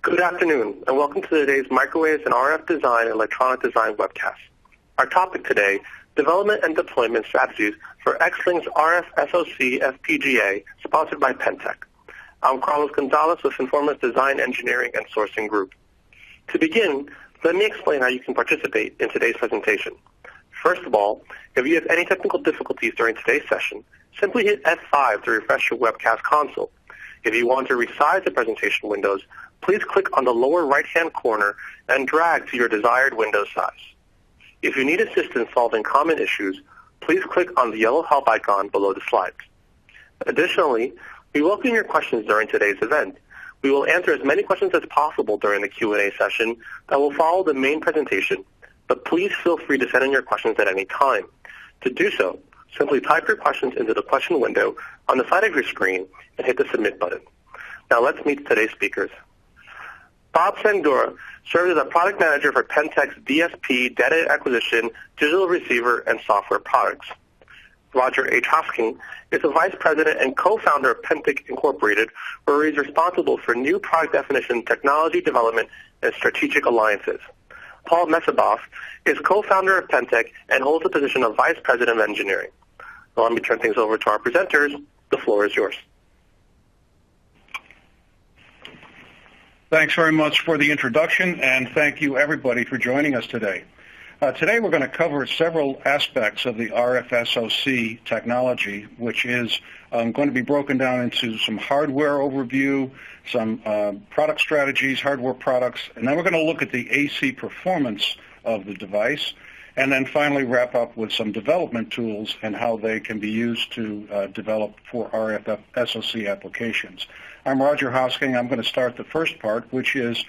Good afternoon, and welcome to today's Microwaves and RF Design and Electronic Design webcast. Our topic today, Development and Deployment Strategies for Xilinx RFSoC FPGA, sponsored by Pentec. I'm Carlos Gonzalez with Informa's Design, Engineering, and Sourcing Group. To begin, let me explain how you can participate in today's presentation. First of all, if you have any technical difficulties during today's session, simply hit F5 to refresh your webcast console. If you want to resize the presentation windows, please click on the lower right-hand corner and drag to your desired window size. If you need assistance solving common issues, please click on the yellow help icon below the slides. Additionally, we welcome your questions during today's event. We will answer as many questions as possible during the Q&A session that will follow the main presentation, but please feel free to send in your questions at any time. To do so, simply type your questions into the question window on the side of your screen and hit the Submit button. Now let's meet today's speakers. Bob Sandura serves as a product manager for Pentec's DSP, data acquisition, digital receiver, and software products. Roger H. Hosking is a vice president and co-founder of Pentec Incorporated, where he is responsible for new product definition, technology development, and strategic alliances. Paul Mesabov is co-founder of Pentec and holds the position of vice president of engineering. Now let me turn things over to our presenters. The floor is yours. Thanks very much for the introduction, and thank you everybody for joining us today. Today we're going to cover several aspects of the RFSoC technology, which is going to be broken down into some hardware overview, some product strategies, hardware products, and then we're going to look at the AC performance of the device, and then finally wrap up with some development tools and how they can be used to develop for RFSoC applications. I'm Roger Hosking. I'm going to start the first part, which is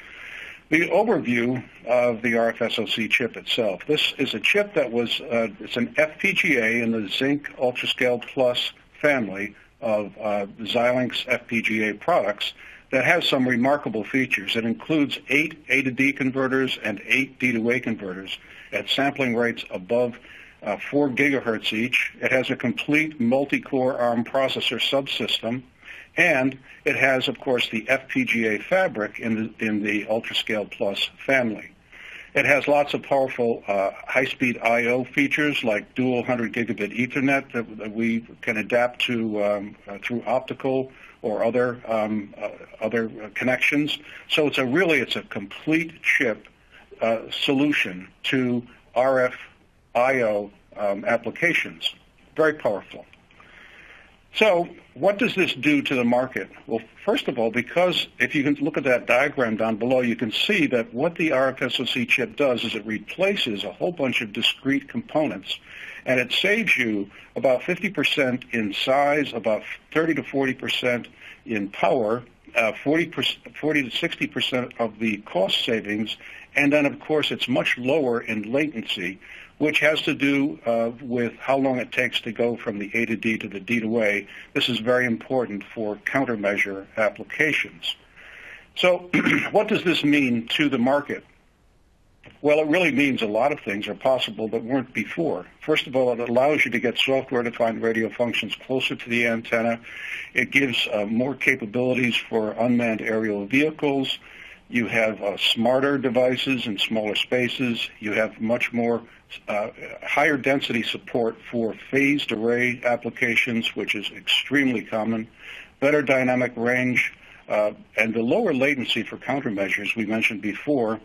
the overview of the RFSoC chip itself. This is a chip that was, it's an FPGA in the Zinc UltraScale Plus family of Xilinx FPGA products that has some remarkable features. It includes 8 A to D converters and 8 D to A converters at sampling rates above 4 gigahertz each. It has a complete multi-core ARM processor subsystem, and it has, of course, the FPGA fabric in the UltraScale Plus family. It has lots of powerful high-speed I/O features like dual 100 gigabit Ethernet that we can adapt to through optical or other connections. So it's a complete chip solution to RF I/O applications. Very powerful. So what does this do to the market? Well, first of all, because if you can look at that diagram down below, you can see that what the RFSoC chip does is it replaces a whole bunch of discrete components, and it saves you about 50% in size, about 30 to 40% in power, 40 to 60% of the cost savings, and then, of course, it's much lower in latency, which has to do with how long it takes to go from the A to D to the D to A. This is very important for countermeasure applications. So what does this mean to the market? Well, it really means a lot of things are possible that weren't before. First of all, it allows you to get software-defined radio functions closer to the antenna. It gives more capabilities for unmanned aerial vehicles. You have smarter devices in smaller spaces. You have much more higher density support for phased array applications, which is extremely common, better dynamic range, and the lower latency for countermeasures we mentioned before.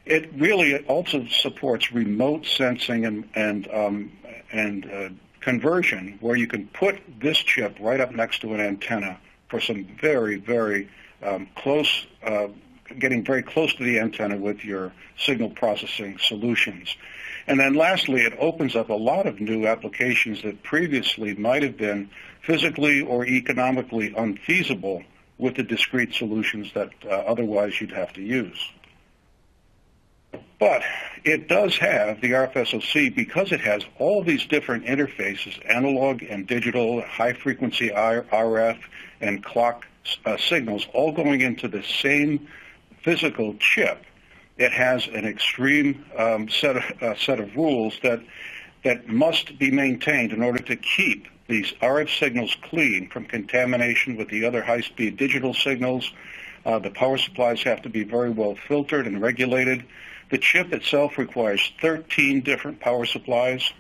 It really also supports remote sensing and conversion, where you can put this chip right up next to an antenna for some very, very close, getting very close to the antenna with your signal processing solutions. And then lastly, it opens up a lot of new applications that previously might have been physically or economically unfeasible with the discrete solutions that otherwise you'd have to use. But it does have the RFSoC, because it has all these different interfaces, analog and digital, high-frequency RF, and clock signals, all going into the same physical chip. It has an extreme set of rules that must be maintained in order to keep these RF signals clean from contamination with the other high-speed digital signals, The power supplies have to be very well filtered and regulated. The chip itself requires 13 different power supplies.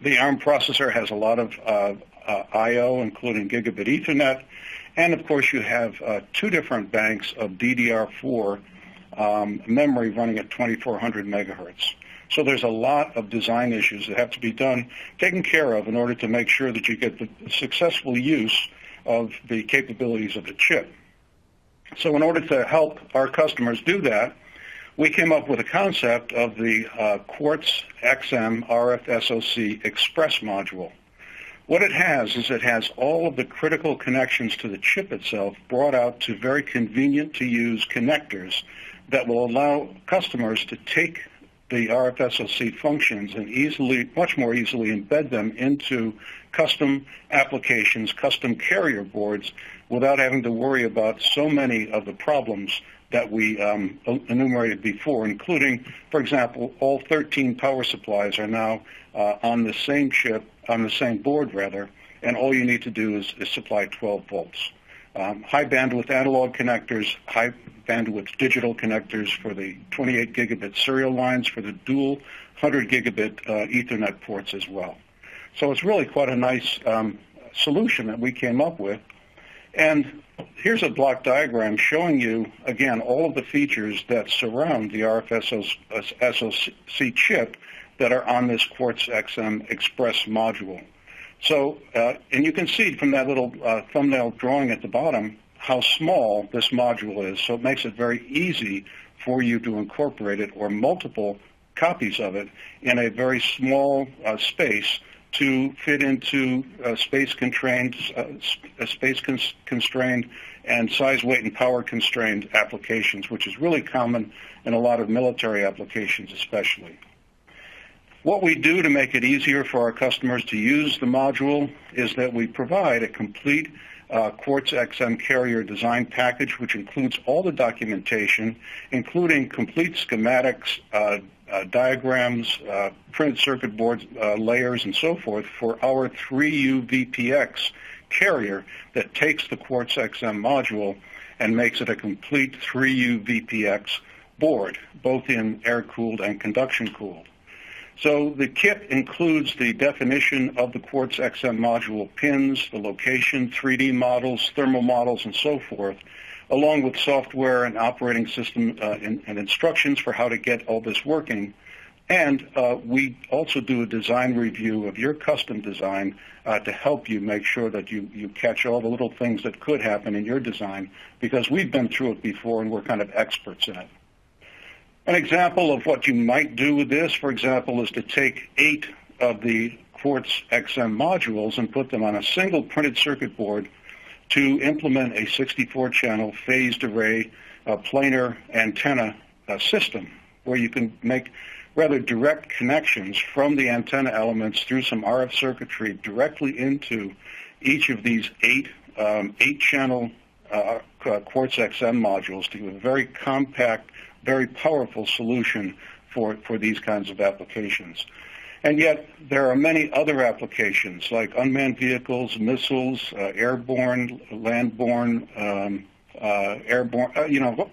The ARM processor has a lot of I/O, including gigabit Ethernet. And, of course, you have 2 different banks of DDR4 memory running at 2400 megahertz. So there's a lot of design issues that have to be taken care of in order to make sure that you get the successful use of the capabilities of the chip. So in order to help our customers do that, we came up with a concept of the Quartz XM RFSoC Express module. What it has is it has all of the critical connections to the chip itself brought out to very convenient to use connectors that will allow customers to take the RFSoC functions and much more easily embed them into custom applications, custom carrier boards, without having to worry about so many of the problems that we enumerated before, including, for example, all 13 power supplies are now on the same chip, on the same board rather, and all you need to do is supply 12 volts. High bandwidth analog connectors, high bandwidth digital connectors for the 28 gigabit serial lines, for the dual 100 gigabit Ethernet ports as well. So it's really quite a nice solution that we came up with. And here's a block diagram showing you, again, all of the features that surround the RFSoC chip that are on this Quartz XM Express module. So, and you can see from that little thumbnail drawing at the bottom how small this module is. So it makes it very easy for you to incorporate it or multiple copies of it in a very small space to fit into space-constrained and size, weight, and power-constrained applications, which is really common in a lot of military applications especially. What we do to make it easier for our customers to use the module is that we provide a complete Quartz XM carrier design package, which includes all the documentation, including complete schematics, diagrams, printed circuit board layers, and so forth for our 3U VPX carrier that takes the Quartz XM module and makes it a complete 3U VPX board, both in air-cooled and conduction-cooled. So the kit includes the definition of the Quartz XM module pins, the location, 3D models, thermal models, and so forth, along with software and operating system and instructions for how to get all this working. And we also do a design review of your custom design to help you make sure that you catch all the little things that could happen in your design, because we've been through it before and we're kind of experts in it. An example of what you might do with this, for example, is to take 8 of the Quartz XM modules and put them on a single printed circuit board to implement a 64-channel phased array planar antenna system, where you can make rather direct connections from the antenna elements through some RF circuitry directly into each of these 8-channel Quartz XM modules to give a very compact, very powerful solution for these kinds of applications. And yet there are many other applications like unmanned vehicles, missiles, airborne, landborne, airborne,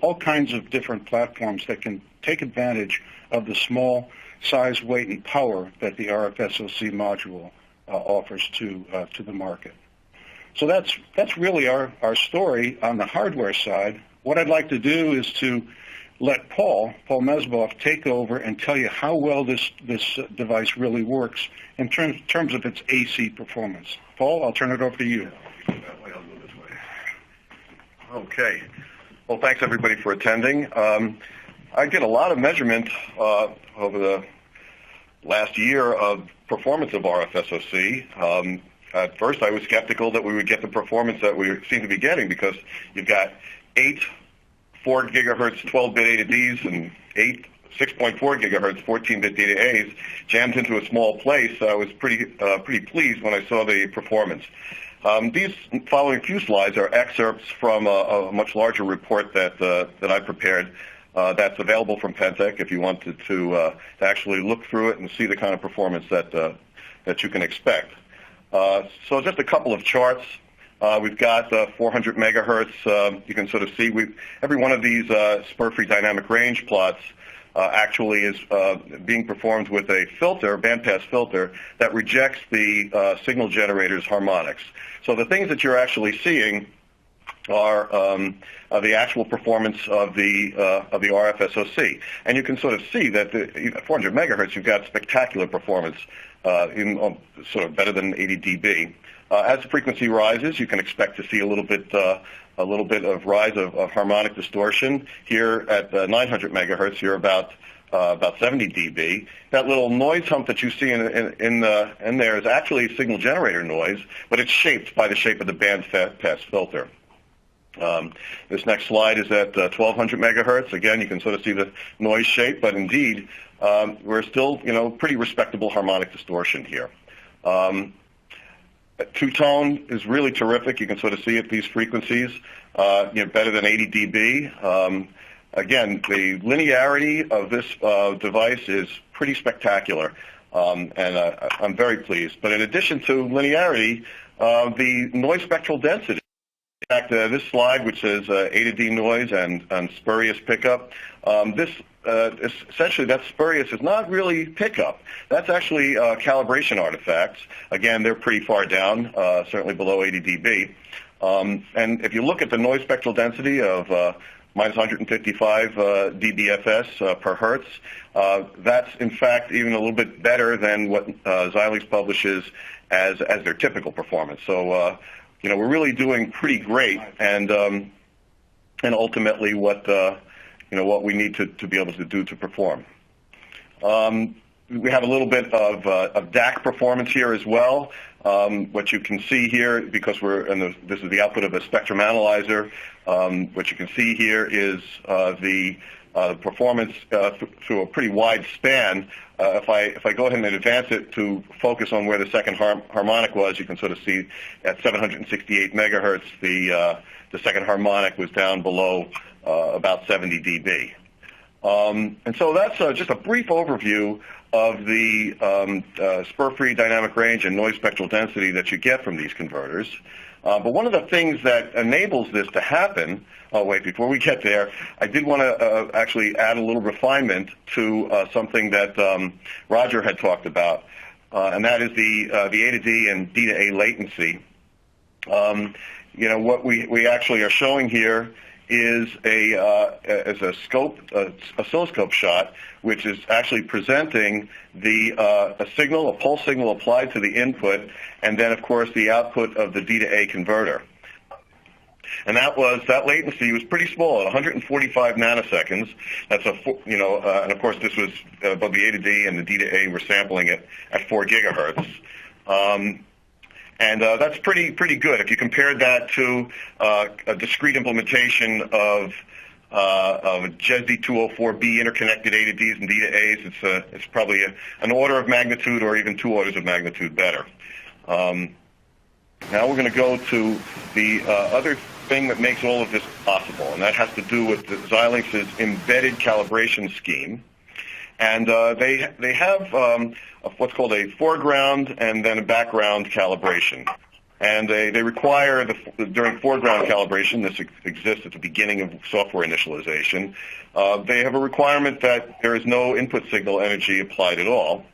all kinds of different platforms that can take advantage of the small size, weight, and power that the RFSoC module offers to the market. So that's really our story on the hardware side. What I'd like to do is to let Paul Mesboff take over and tell you how well this device really works in terms of its AC performance. Paul, I'll turn it over to you. Okay. Well, thanks everybody for attending. I did a lot of measurement over the last year of performance of RFSoC. At first, I was skeptical that we would get the performance that we seem to be getting, because you've got 8 4 gigahertz 12-bit A to Ds and 8 6.4 gigahertz 14-bit D to As jammed into a small place. I was pretty pleased when I saw the performance. These following few slides are excerpts from a much larger report that I prepared that's available from Pentec if you wanted to actually look through it and see the kind of performance that you can expect. So just a couple of charts. We've got 400 megahertz. You can sort of see every one of these spur-free dynamic range plots actually is being performed with a filter, bandpass filter, that rejects the signal generator's harmonics. So the things that you're actually seeing are the actual performance of the RFSoC, and you can sort of see that at 400 megahertz you've got spectacular performance, sort of better than 80 dB. As the frequency rises, you can expect to see a little bit of rise of harmonic distortion. Here at 900 megahertz, you're about 70 dB. That little noise hump that you see in there is actually signal generator noise, but it's shaped by the shape of the bandpass filter. This next slide is at 1200 megahertz. Again, you can sort of see the noise shape, but indeed, we're still, pretty respectable harmonic distortion here. Two-tone is really terrific. You can sort of see at these frequencies, better than 80 dB. Again, the linearity of this device is pretty spectacular, and I'm very pleased. But in addition to linearity, the noise spectral density. In fact, this slide, which says A to D noise and spurious pickup, essentially that spurious is not really pickup. That's actually calibration artifacts. Again, they're pretty far down, certainly below 80 dB. And if you look at the noise spectral density of minus 155 dBFS per hertz, that's in fact even a little bit better than what Xilinx publishes as their typical performance. So we're really doing pretty great, and ultimately what we need to be able to do to perform. We have a little bit of DAC performance here as well. What you can see here, because this is the output of a spectrum analyzer, what you can see here is the performance through a pretty wide span. If I go ahead and advance it to focus on where the second harmonic was, you can sort of see at 768 megahertz, the second harmonic was down below about 70 dB. And so that's just a brief overview of the spur-free dynamic range and noise spectral density that you get from these converters. But one of the things that enables this to happen, before we get there, I did want to actually add a little refinement to something that Roger had talked about, and that is the A to D and D to A latency. What we actually are showing here is a oscilloscope shot, which is actually presenting a pulse signal applied to the input, and then of course the output of the D to A converter. And that latency was pretty small, at 145 nanoseconds. That's and of course this was both the A to D and the D to A were sampling it at 4 gigahertz. And that's pretty good. If you compared that to a discrete implementation of a JESD 204B interconnected A to Ds and D to As, it's probably an order of magnitude or even 2 orders of magnitude better. Now we're going to go to the other thing that makes all of this possible, and that has to do with Xilinx's embedded calibration scheme. And they have what's called a foreground and then a background calibration. And they require, during foreground calibration, this exists at the beginning of software initialization, they have a requirement that there is no input signal energy applied at all.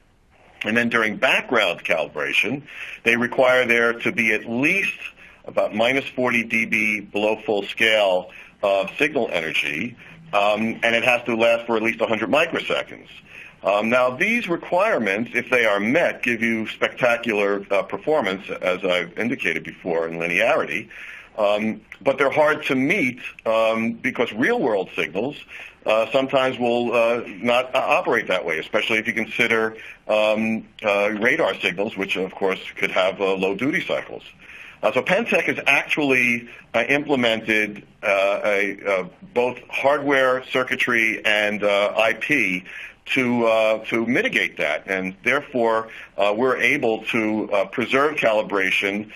And then during background calibration, they require there to be at least about minus 40 dB below full scale of signal energy, and it has to last for at least 100 microseconds. Now, these requirements, if they are met, give you spectacular performance, as I've indicated before, in linearity, but they're hard to meet because real-world signals sometimes will not operate that way, especially if you consider radar signals, which, of course, could have low duty cycles. So Pentec has actually implemented both hardware, circuitry, and IP to mitigate that, and therefore we're able to preserve calibration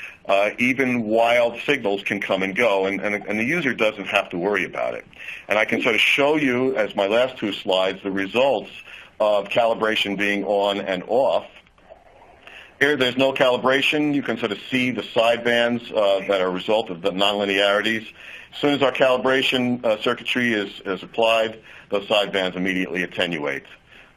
even while signals can come and go, and the user doesn't have to worry about it. And I can sort of show you, as my last two slides, the results of calibration being on and off. Here, there's no calibration. You can sort of see the sidebands that are a result of the nonlinearities. As soon as our calibration circuitry is applied, those sidebands immediately attenuate.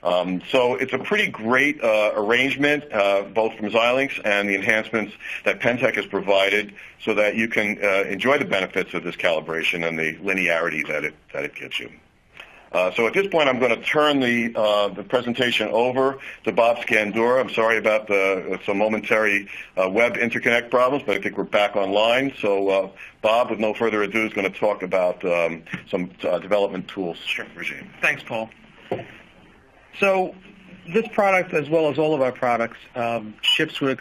So it's a pretty great arrangement, both from Xilinx and the enhancements that Pentec has provided, so that you can enjoy the benefits of this calibration and the linearity that it gives you. So at this point, I'm going to turn the presentation over to Bob Scandura. I'm sorry about some momentary web interconnect problems, but I think we're back online. So Bob, with no further ado, is going to talk about some development tools regime. Thanks, Paul. So this product, as well as all of our products, ships with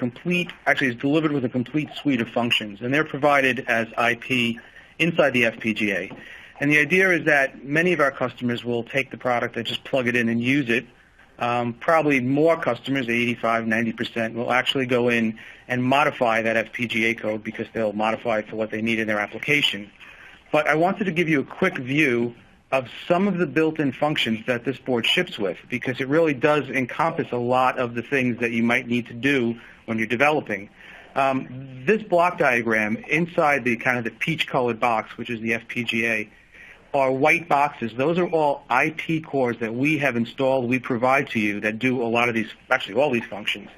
is delivered with a complete suite of functions, and they're provided as IP inside the FPGA. And the idea is that many of our customers will take the product and just plug it in and use it. Probably more customers, 85, 90%, will actually go in and modify that FPGA code because they'll modify it for what they need in their application. But I wanted to give you a quick view of some of the built-in functions that this board ships with, because it really does encompass a lot of the things that you might need to do when you're developing. This block diagram inside the kind of the peach-colored box, which is the FPGA, are white boxes. Those are all IP cores that we have installed, we provide to you, that do a lot of these, actually all these functions.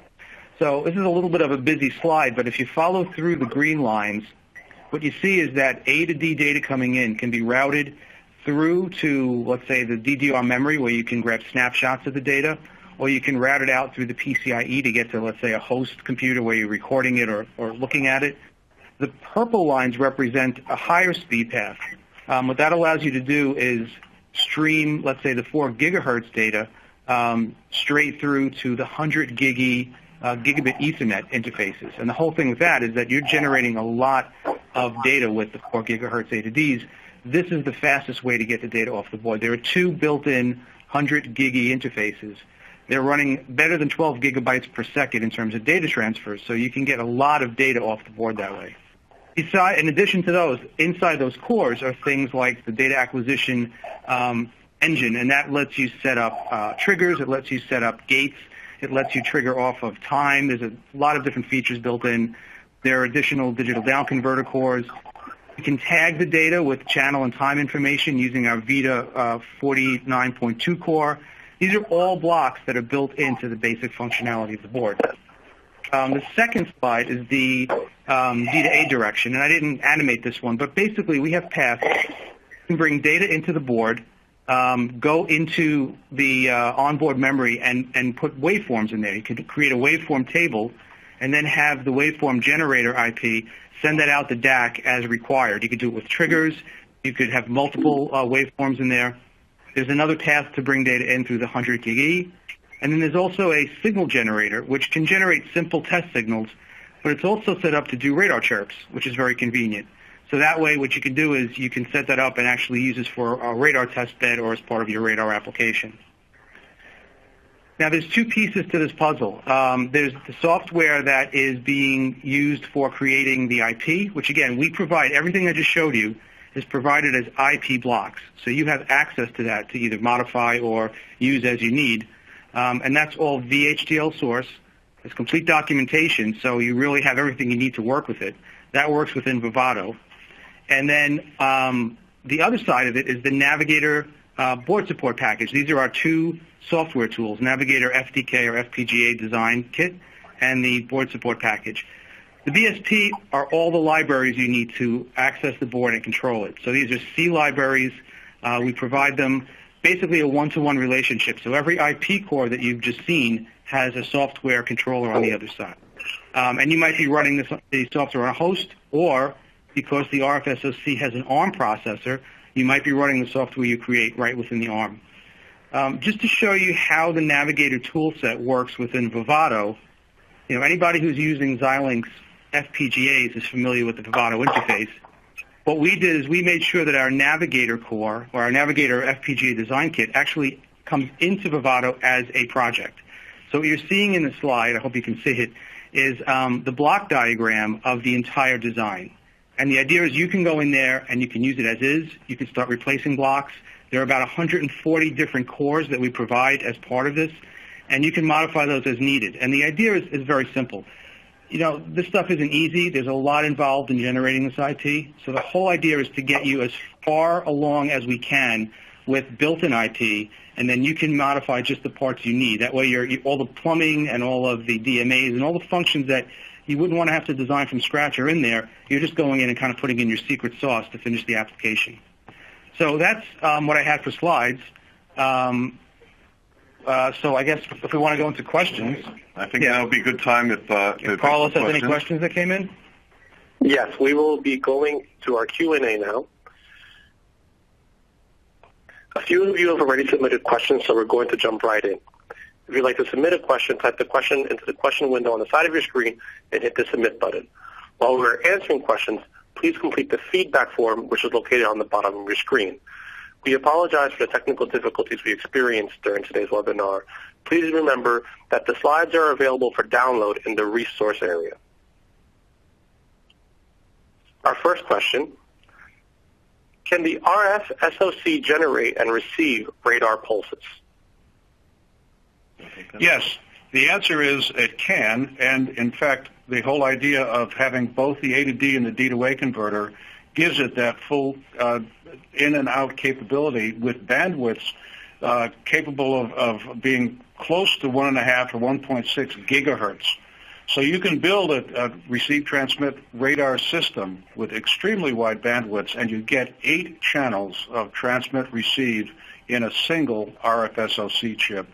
So this is a little bit of a busy slide, but if you follow through the green lines, what you see is that A to D data coming in can be routed through to, let's say, the DDR memory, where you can grab snapshots of the data, or you can route it out through the PCIe to get to, let's say, a host computer where you're recording it or looking at it. The purple lines represent a higher speed path. What that allows you to do is stream, let's say, the 4 gigahertz data straight through to the 100 gigabit Ethernet interfaces. And the whole thing with that is that you're generating a lot of data with the 4 gigahertz A to Ds. This is the fastest way to get the data off the board. There are 2 built-in 100 gigi interfaces. They're running better than 12 gigabytes per second in terms of data transfer, so you can get a lot of data off the board that way. In addition to those, inside those cores are things like the data acquisition engine, and that lets you set up triggers, it lets you set up gates, it lets you trigger off of time. There's a lot of different features built in. There are additional digital down converter cores. You can tag the data with channel and time information using our Vita 49.2 core. These are all blocks that are built into the basic functionality of the board. The second slide is the D to A direction, and I didn't animate this one, but basically we have paths. You can bring data into the board, go into the onboard memory and put waveforms in there. You can create a waveform table and then have the waveform generator IP send that out the DAC as required. You could do it with triggers. You could have multiple waveforms in there. There's another path to bring data in through the 100 gig E. And then there's also a signal generator, which can generate simple test signals, but it's also set up to do radar chirps, which is very convenient. So that way, what you can do is you can set that up and actually use this for a radar test bed or as part of your radar application. Now, there's 2 pieces to this puzzle. There's the software that is being used for creating the IP, which, again, we provide. Everything I just showed you is provided as IP blocks. So you have access to that to either modify or use as you need. And that's all VHDL source. It's complete documentation, so you really have everything you need to work with it. That works within Vivado. And then the other side of it is the Navigator board support package. These are our 2 software tools, Navigator FDK or FPGA design kit and the board support package. The BSP are all the libraries you need to access the board and control it. So these are C libraries. We provide them basically a one-to-one relationship. So every IP core that you've just seen has a software controller on the other side. And you might be running the software on a host, or because the RFSoC has an ARM processor, you might be running the software you create right within the ARM. Just to show you how the Navigator toolset works within Vivado, anybody who's using Xilinx FPGAs is familiar with the Vivado interface. What we did is we made sure that our Navigator core, or our Navigator FPGA design kit, actually comes into Vivado as a project. So what you're seeing in the slide, I hope you can see it, is the block diagram of the entire design. And the idea is you can go in there and you can use it as is. You can start replacing blocks. There are about 140 different cores that we provide as part of this. and you can modify those as needed. And the idea is very simple. This stuff isn't easy. There's a lot involved in generating this IP. So the whole idea is to get you as far along as we can with built-in IP, and then you can modify just the parts you need. That way all the plumbing and all of the DMAs and all the functions that you wouldn't want to have to design from scratch are in there. You're just going in and kind of putting in your secret sauce to finish the application. So that's what I had for slides. So I guess if we want to go into questions. I think that would be a good time if Carlos has any questions that came in? Yes, we will be going to our Q&A now. A few of you have already submitted questions, so we're going to jump right in. If you'd like to submit a question, type the question into the question window on the side of your screen and hit the submit button. While we're answering questions, please complete the feedback form, which is located on the bottom of your screen. We apologize for the technical difficulties we experienced during today's webinar. Please remember that the slides are available for download in the resource area. Our first question: can the RFSoC generate and receive radar pulses? Yes, the answer is it can, and in fact, the whole idea of having both the A to D and the D to A converter gives it that full in and out capability with bandwidths capable of being close to 1.5 or 1.6 gigahertz. So you can build a receive-transmit radar system with extremely wide bandwidths, and you get 8 channels of transmit-receive in a single RFSoC chip,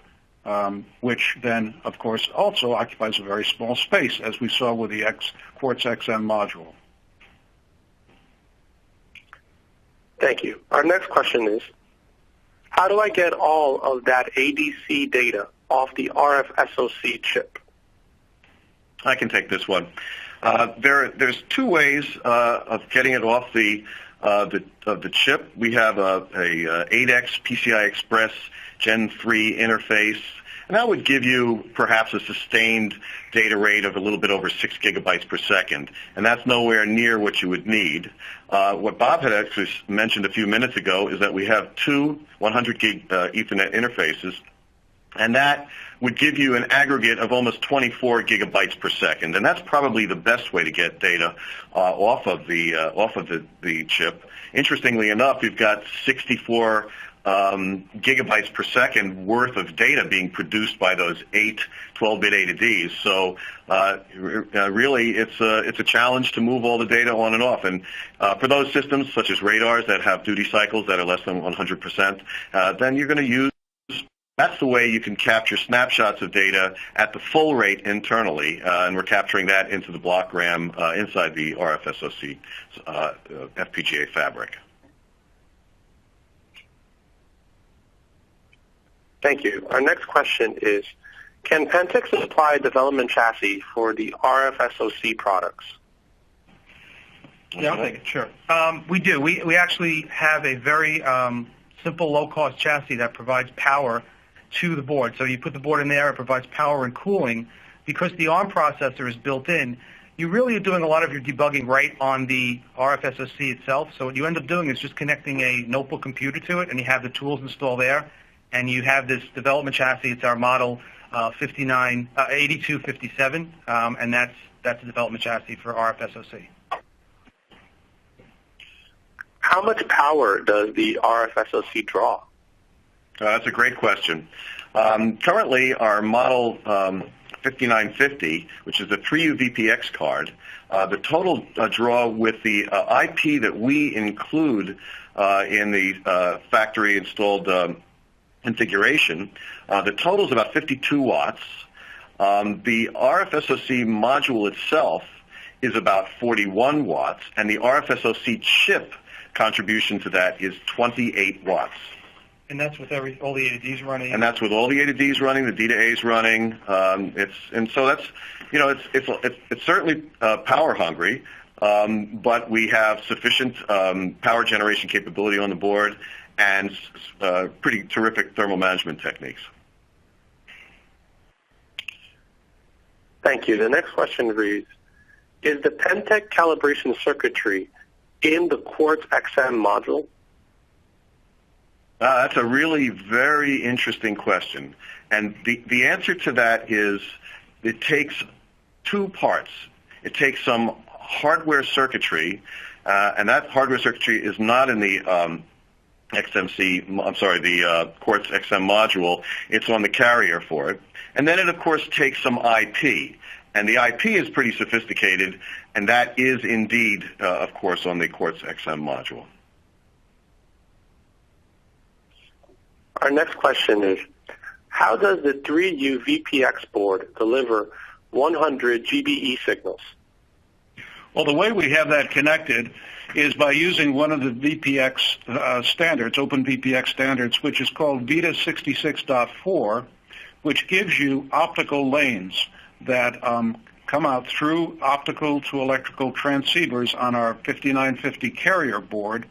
which then, of course, also occupies a very small space, as we saw with the Quartz XM module. Thank you. Our next question is, how do I get all of that ADC data off the RFSoC chip? I can take this one. There's 2 ways of getting it off the chip. We have a 8x PCI Express Gen 3 interface, and that would give you perhaps a sustained data rate of a little bit over 6 gigabytes per second, and that's nowhere near what you would need. What Bob had actually mentioned a few minutes ago is that we have 2 100 gig Ethernet interfaces, and that would give you an aggregate of almost 24 gigabytes per second, and that's probably the best way to get data off of the chip. Interestingly enough, we've got 64 gigabytes per second worth of data being produced by those 8 12-bit A to Ds. So really, it's a challenge to move all the data on and off. And for those systems, such as radars that have duty cycles that are less than 100%, then you're going to use. That's the way you can capture snapshots of data at the full rate internally, and we're capturing that into the block RAM inside the RFSoC FPGA fabric. Thank you. Our next question is, can Pentec supply a development chassis for the RFSoC products? Yeah, I'll take it. Sure. We do. We actually have a very simple, low-cost chassis that provides power to the board. So you put the board in there, it provides power and cooling. Because the ARM processor is built in, you really are doing a lot of your debugging right on the RFSoC itself. So what you end up doing is just connecting a notebook computer to it, and you have the tools installed there. And you have this development chassis. It's our model 8257, and that's the development chassis for RFSoC. How much power does the RFSoC draw? That's a great question. Currently, our model 5950, which is a 3U VPX card, the total draw with the IP that we include in the factory installed configuration, the total is about 52 watts. The RFSoC module itself is about 41 watts, and the RFSoC chip contribution to that is 28 watts. And that's with all the A to Ds running. And that's with all the A to Ds running, the D to As running. It's certainly power hungry, but we have sufficient power generation capability on the board and pretty terrific thermal management techniques. Thank you. The next question reads, is the Pentec calibration circuitry in the Quartz XM module? That's a really very interesting question. And the answer to that is it takes two parts. It takes some hardware circuitry, and that hardware circuitry is not in the the Quartz XM module. It's on the carrier for it. And then it, of course, takes some IP. And the IP is pretty sophisticated, and that is indeed, of course, on the Quartz XM module. Our next question is, how does the 3U VPX board deliver 100 GBE signals? Well, the way we have that connected is by using one of the VPX standards, Open VPX standards, which is called VITA 66.4, which gives you optical lanes that come out through optical to electrical transceivers on our 5950 carrier board,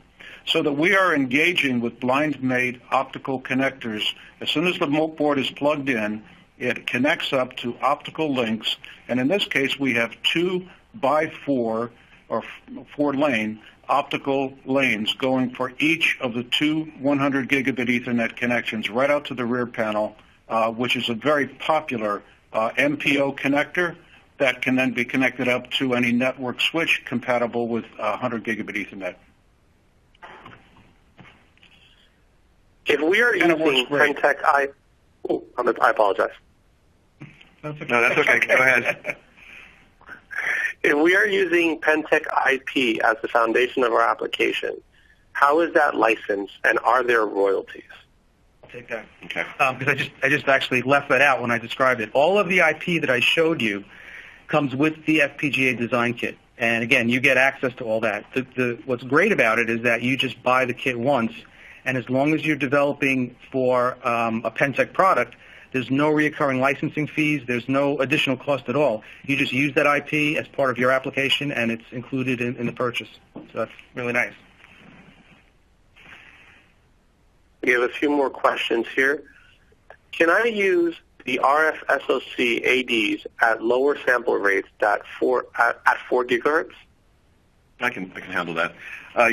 so that we are engaging with blind-made optical connectors. As soon as the board is plugged in, it connects up to optical links, and in this case we have 2x4 or 4-lane optical lanes going for each of the two 100 gigabit Ethernet connections right out to the rear panel, which is a very popular MPO connector that can then be connected up to any network switch compatible with 100 gigabit Ethernet. If we are using Pentec I apologize. That's okay. No, that's okay. Go ahead. If we are using Pentec IP as the foundation of our application, how is that licensed, and are there royalties? I'll take that. Okay. Because I just actually left that out when I described it. All of the IP that I showed you comes with the FPGA design kit. And again, you get access to all that. What's great about it is that you just buy the kit once, and as long as you're developing for a Pentec product, there's no recurring licensing fees. There's no additional cost at all. You just use that IP as part of your application, and it's included in the purchase. So that's really nice. We have a few more questions here. Can I use the RFSoC ADs at lower sample rates at 4 gigahertz? I can handle that.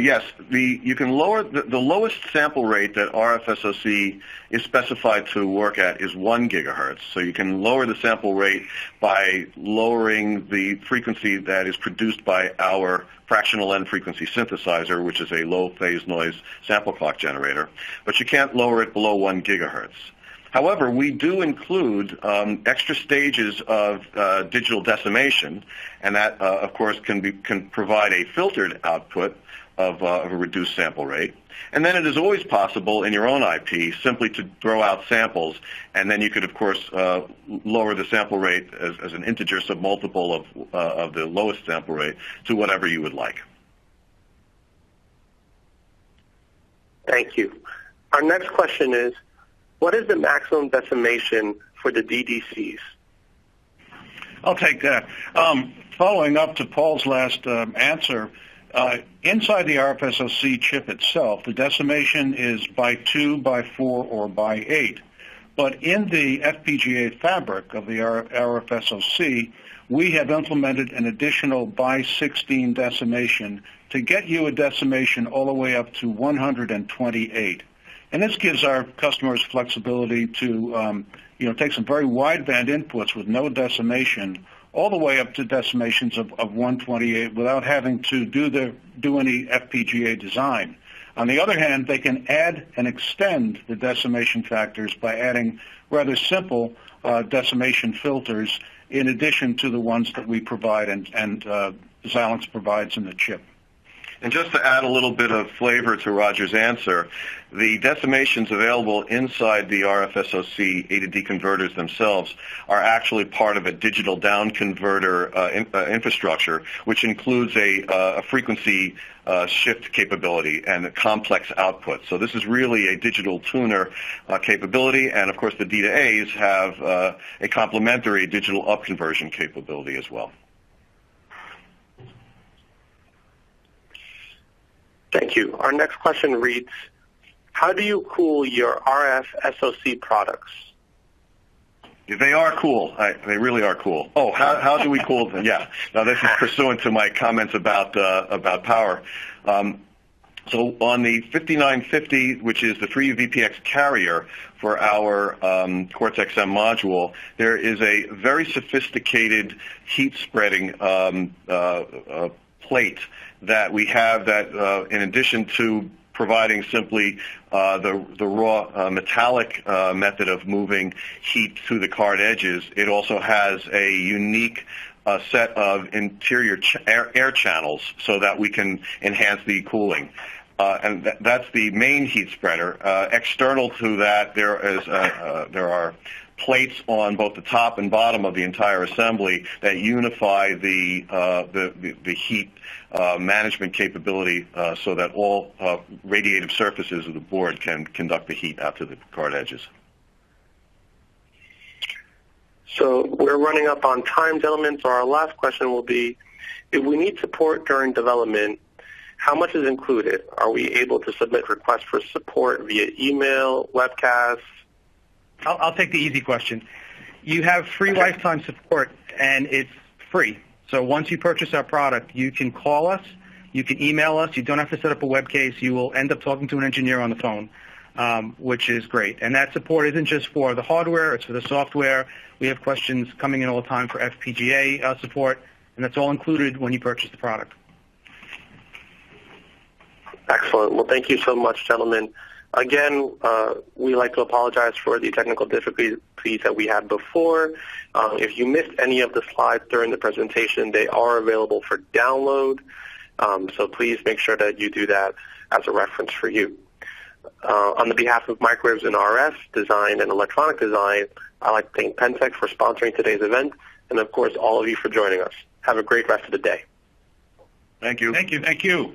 Yes, you can lower the lowest sample rate that RFSoC is specified to work at is 1 gigahertz. So you can lower the sample rate by lowering the frequency that is produced by our fractional end frequency synthesizer, which is a low phase noise sample clock generator. But you can't lower it below 1 gigahertz. However, we do include extra stages of digital decimation, and that, of course, can provide a filtered output of a reduced sample rate. And then it is always possible in your own IP simply to throw out samples, and then you could, of course, lower the sample rate as an integer submultiple of the lowest sample rate to whatever you would like. Thank you. Our next question is, what is the maximum decimation for the DDCs? I'll take that. Following up to Paul's last answer, inside the RFSoC chip itself, the decimation is by 2, by 4, or by 8. But in the FPGA fabric of the RFSoC, we have implemented an additional by 16 decimation to get you a decimation all the way up to 128. And this gives our customers flexibility to take some very wideband inputs with no decimation all the way up to decimations of 128 without having to do any FPGA design. On the other hand, they can add and extend the decimation factors by adding rather simple decimation filters in addition to the ones that we provide and Xilinx provides in the chip. And just to add a little bit of flavor to Roger's answer, the decimations available inside the RFSoC A to D converters themselves are actually part of a digital down converter infrastructure, which includes a frequency shift capability and a complex output. So this is really a digital tuner capability, and of course the D to A's have a complementary digital up conversion capability as well. Thank you. Our next question reads, how do you cool your RFSoC products? They are cool. They really are cool. Oh, how do we cool them? Yeah. Now, this is pursuant to my comments about power. So on the 5950, which is the 3U-VPX carrier for our Cortex-M module, there is a very sophisticated heat-spreading plate that we have that, in addition to providing simply the raw metallic method of moving heat through the card edges, it also has a unique set of interior air channels so that we can enhance the cooling. And that's the main heat spreader. External to that, there are plates on both the top and bottom of the entire assembly that unify the heat management capability so that all radiative surfaces of the board can conduct the heat out to the card edges. So we're running up on time, gentlemen, so our last question will be, if we need support during development, how much is included? Are we able to submit requests for support via email, webcast? I'll take the easy question. You have free lifetime support, and it's free. So once you purchase our product, you can call us, you can email us. You don't have to set up a web case. You will end up talking to an engineer on the phone, which is great. And that support isn't just for the hardware. It's for the software. We have questions coming in all the time for FPGA support, and that's all included when you purchase the product. Excellent. Well, thank you so much, gentlemen. Again, we like to apologize for the technical difficulties that we had before. If you missed any of the slides during the presentation, they are available for download. So please make sure that you do that as a reference for you. On the behalf of Microwaves and RF Design and Electronic Design, I'd like to thank Pentec for sponsoring today's event, and of course all of you for joining us. Have a great rest of the day. Thank you. Thank you. Thank you.